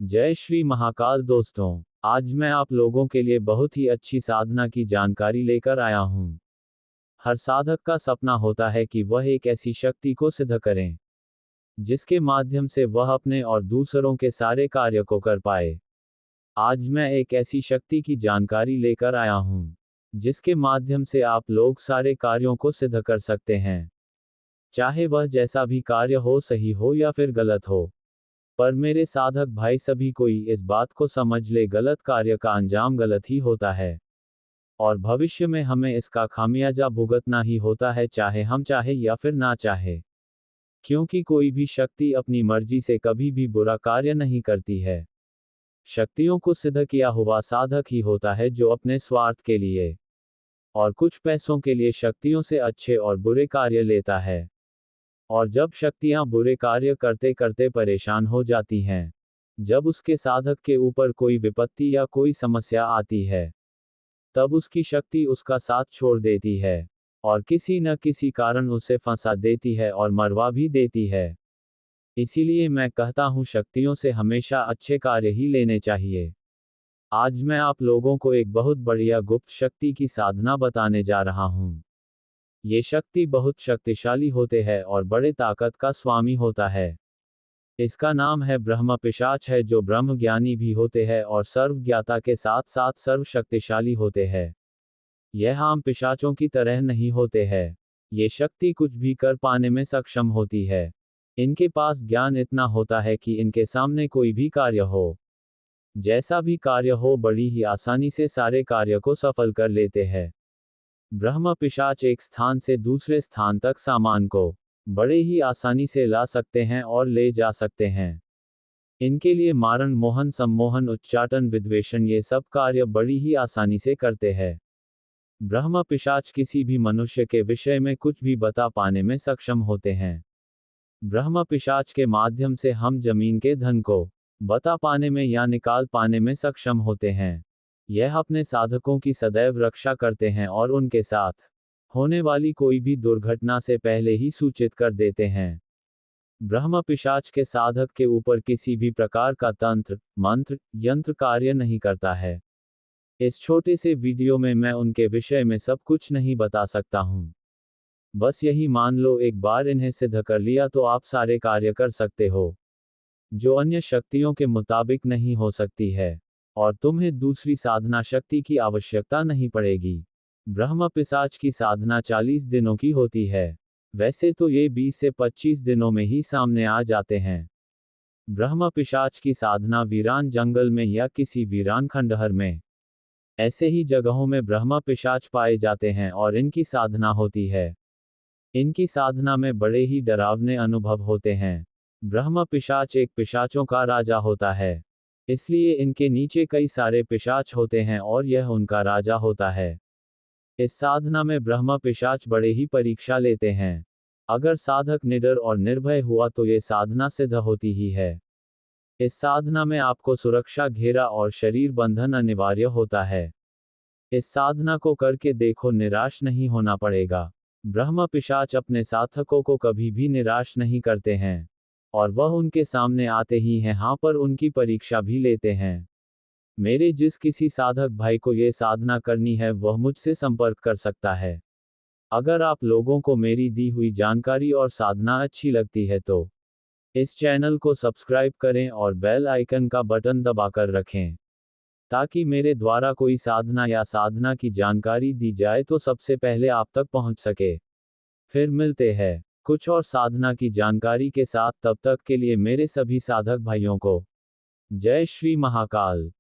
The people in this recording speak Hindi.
जय श्री महाकाल दोस्तों, आज मैं आप लोगों के लिए बहुत ही अच्छी साधना की जानकारी लेकर आया हूँ। हर साधक का सपना होता है कि वह एक ऐसी शक्ति को सिद्ध करें, जिसके माध्यम से वह अपने और दूसरों के सारे कार्य को कर पाए। आज मैं एक ऐसी शक्ति की जानकारी लेकर आया हूँ, जिसके माध्यम से आप लोग सारे कार्यों को सिद्ध कर सकते हैं। चाहे वह जैसा भी कार्य हो, सही हो या फिर गलत हो। पर मेरे साधक भाई सभी कोई इस बात को समझ ले, गलत कार्य का अंजाम गलत ही होता है और भविष्य में हमें इसका खामियाजा भुगतना ही होता है, चाहे हम चाहे या फिर ना चाहे। क्योंकि कोई भी शक्ति अपनी मर्जी से कभी भी बुरा कार्य नहीं करती है। शक्तियों को सिद्ध किया हुआ साधक ही होता है जो अपने स्वार्थ के लिए और कुछ पैसों के लिए शक्तियों से अच्छे और बुरे कार्य लेता है। और जब शक्तियां बुरे कार्य करते करते परेशान हो जाती हैं, जब उसके साधक के ऊपर कोई विपत्ति या कोई समस्या आती है, तब उसकी शक्ति उसका साथ छोड़ देती है और किसी न किसी कारण उसे फंसा देती है और मरवा भी देती है। इसीलिए मैं कहता हूं, शक्तियों से हमेशा अच्छे कार्य ही लेने चाहिए। आज मैं आप लोगों को एक बहुत बढ़िया गुप्त शक्ति की साधना बताने जा रहा हूं। ये शक्ति बहुत शक्तिशाली होते हैं और बड़े ताकत का स्वामी होता है। इसका नाम है ब्रह्म पिशाच है, जो ब्रह्म ज्ञानी भी होते हैं और सर्वज्ञाता के साथ साथ सर्व शक्तिशाली होते हैं। यह आम पिशाचों की तरह नहीं होते हैं। ये शक्ति कुछ भी कर पाने में सक्षम होती है। इनके पास ज्ञान इतना होता है कि इनके सामने कोई भी कार्य हो, जैसा भी कार्य हो, बड़ी ही आसानी से सारे कार्य को सफल कर लेते हैं। ब्रह्म पिशाच एक स्थान से दूसरे स्थान तक सामान को बड़े ही आसानी से ला सकते हैं और ले जा सकते हैं। इनके लिए मारण, मोहन, सम्मोहन, उच्चाटन, विद्वेषण, ये सब कार्य बड़ी ही आसानी से करते हैं। ब्रह्म पिशाच किसी भी मनुष्य के विषय में कुछ भी बता पाने में सक्षम होते हैं। ब्रह्म पिशाच के माध्यम से हम जमीन के धन को बता पाने में या निकाल पाने में सक्षम होते हैं। यह अपने साधकों की सदैव रक्षा करते हैं और उनके साथ होने वाली कोई भी दुर्घटना से पहले ही सूचित कर देते हैं। ब्रह्म पिशाच के साधक के ऊपर किसी भी प्रकार का तंत्र, मंत्र, यंत्र कार्य नहीं करता है। इस छोटे से वीडियो में मैं उनके विषय में सब कुछ नहीं बता सकता हूँ। बस यही मान लो, एक बार इन्हें सिद्ध कर लिया तो आप सारे कार्य कर सकते हो, जो अन्य शक्तियों के मुताबिक नहीं हो सकती है, और तुम्हें दूसरी साधना शक्ति की आवश्यकता नहीं पड़ेगी। ब्रह्म पिशाच की साधना 40 दिनों की होती है। वैसे तो ये 20 से 25 दिनों में ही सामने आ जाते हैं। ब्रह्म पिशाच की साधना वीरान जंगल में या किसी वीरान खंडहर में, ऐसे ही जगहों में ब्रह्म पिशाच पाए जाते हैं और इनकी साधना होती है। इनकी साधना में बड़े ही डरावने अनुभव होते हैं। ब्रह्म पिशाच एक पिशाचों का राजा होता है, इसलिए इनके नीचे कई सारे पिशाच होते हैं और यह उनका राजा होता है। इस साधना में ब्रह्म पिशाच बड़े ही परीक्षा लेते हैं। अगर साधक निडर और निर्भय हुआ तो ये साधना सिद्ध होती ही है। इस साधना में आपको सुरक्षा घेरा और शरीर बंधन अनिवार्य होता है। इस साधना को करके देखो, निराश नहीं होना पड़ेगा। ब्रह्म पिशाच अपने साधकों को कभी भी निराश नहीं करते हैं और वह उनके सामने आते ही हैं, हाँ, पर उनकी परीक्षा भी लेते हैं। मेरे जिस किसी साधक भाई को ये साधना करनी है, वह मुझसे संपर्क कर सकता है। अगर आप लोगों को मेरी दी हुई जानकारी और साधना अच्छी लगती है तो इस चैनल को सब्सक्राइब करें और बेल आइकन का बटन दबाकर रखें, ताकि मेरे द्वारा कोई साधना या साधना की जानकारी दी जाए तो सबसे पहले आप तक पहुंच सके। फिर मिलते हैं कुछ और साधना की जानकारी के साथ। तब तक के लिए मेरे सभी साधक भाइयों को जय श्री महाकाल।